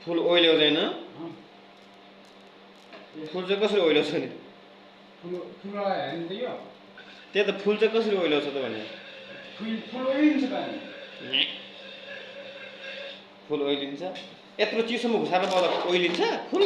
फुल ओइल्याउँदैन फुल चाहिँ कसरी ओइल्याउँछ नि त्यही त फुल चाहिँ कसरी ओइल्याउँछ त भने फुल ओइलिन्छ यत्रो चिसोमा घुसाएर पाउँदा ओइलिन्छ फुल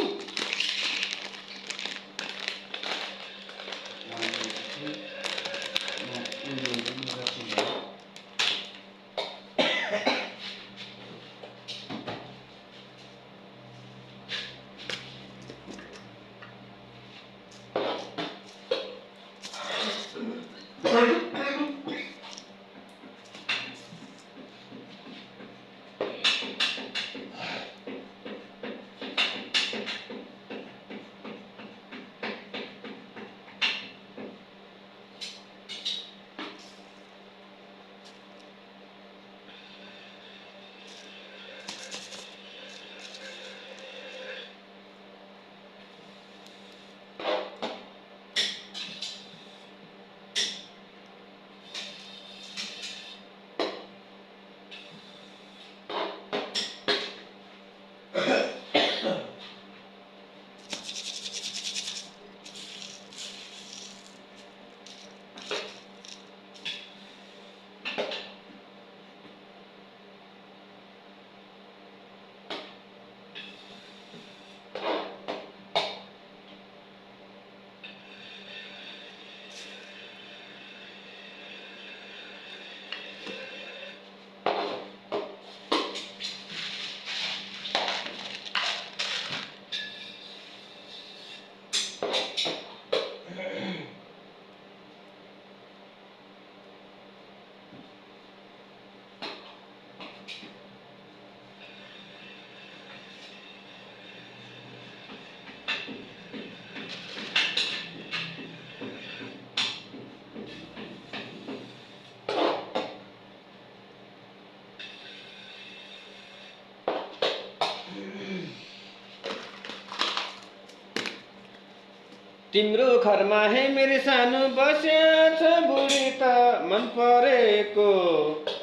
तिम्रो घरमा हे मेरो सानो बस्या छ बुढी त मन परेको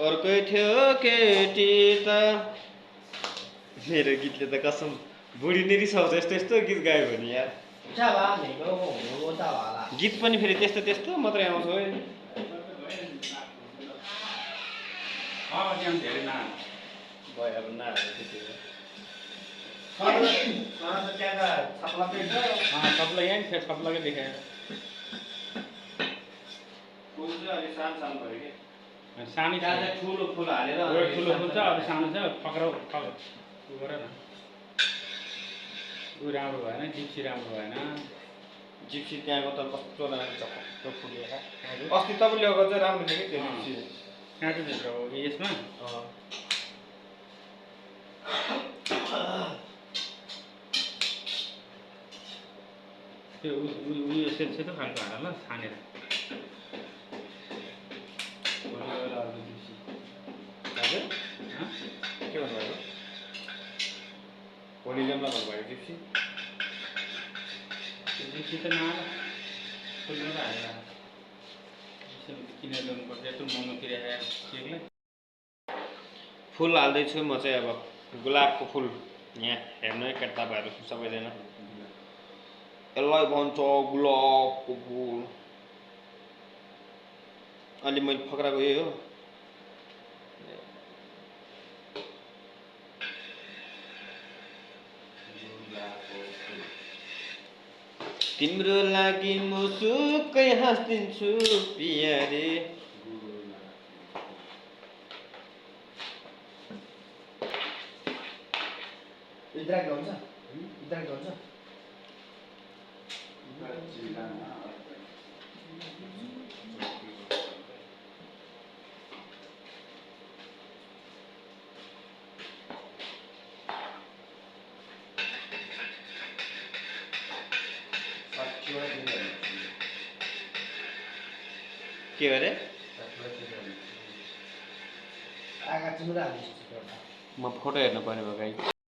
अर्कै थियो केटी त मेरो गीतले त कसम बुढी नै रिसाउँछ यस्तो यस्तो गीत गायो भने यार गीत पनि फेरि त्यस्तो त्यस्तो मात्रै आउँछ है सबला यहाँ फिर सबला के दिखाया फुल चाहिँ अलि सानो सानो भयो कि सानी ठुलो फुल हालेर ठुलो फुल छ अलि सानो छ पक्राउ उ गर न उ राम्रो भएन जिप्सी राम्रो भएन जिप्सी त्यहाँको त कस्तो राम्रो चक्क फुलेर अस्ति तपाईँ ल्याएको चाहिँ राम्रो थियो कि त्यो जिप्सी कहाँ चाहिँ हो यसमा त्यो उयो सेतो खालको हाल ल छानेर के भन्नुभएको भोलि ल्याउँला भन्नुभएको जिप्सी जिप्सी त नआएर फुलमा त हालेर किनेर ल्याउनुपर्छ यत्रो महँगो किराया फुल हाल्दैछु म चाहिँ अब गुलाबको फुल यहाँ हेर्नु है केटा तपाईँहरू सबैजना यसलाई भन्छ गुलाबको फुल अलि मैले फक्राएको यही हो तिम्रो लागि म सुकै हाँस्दिन्छु पियारे इद्राक हुन्छ इद्राक हुन्छ के अरे आगा चिमुरा हाल्नु म फोटो हेर्नु पर्ने भयो गाई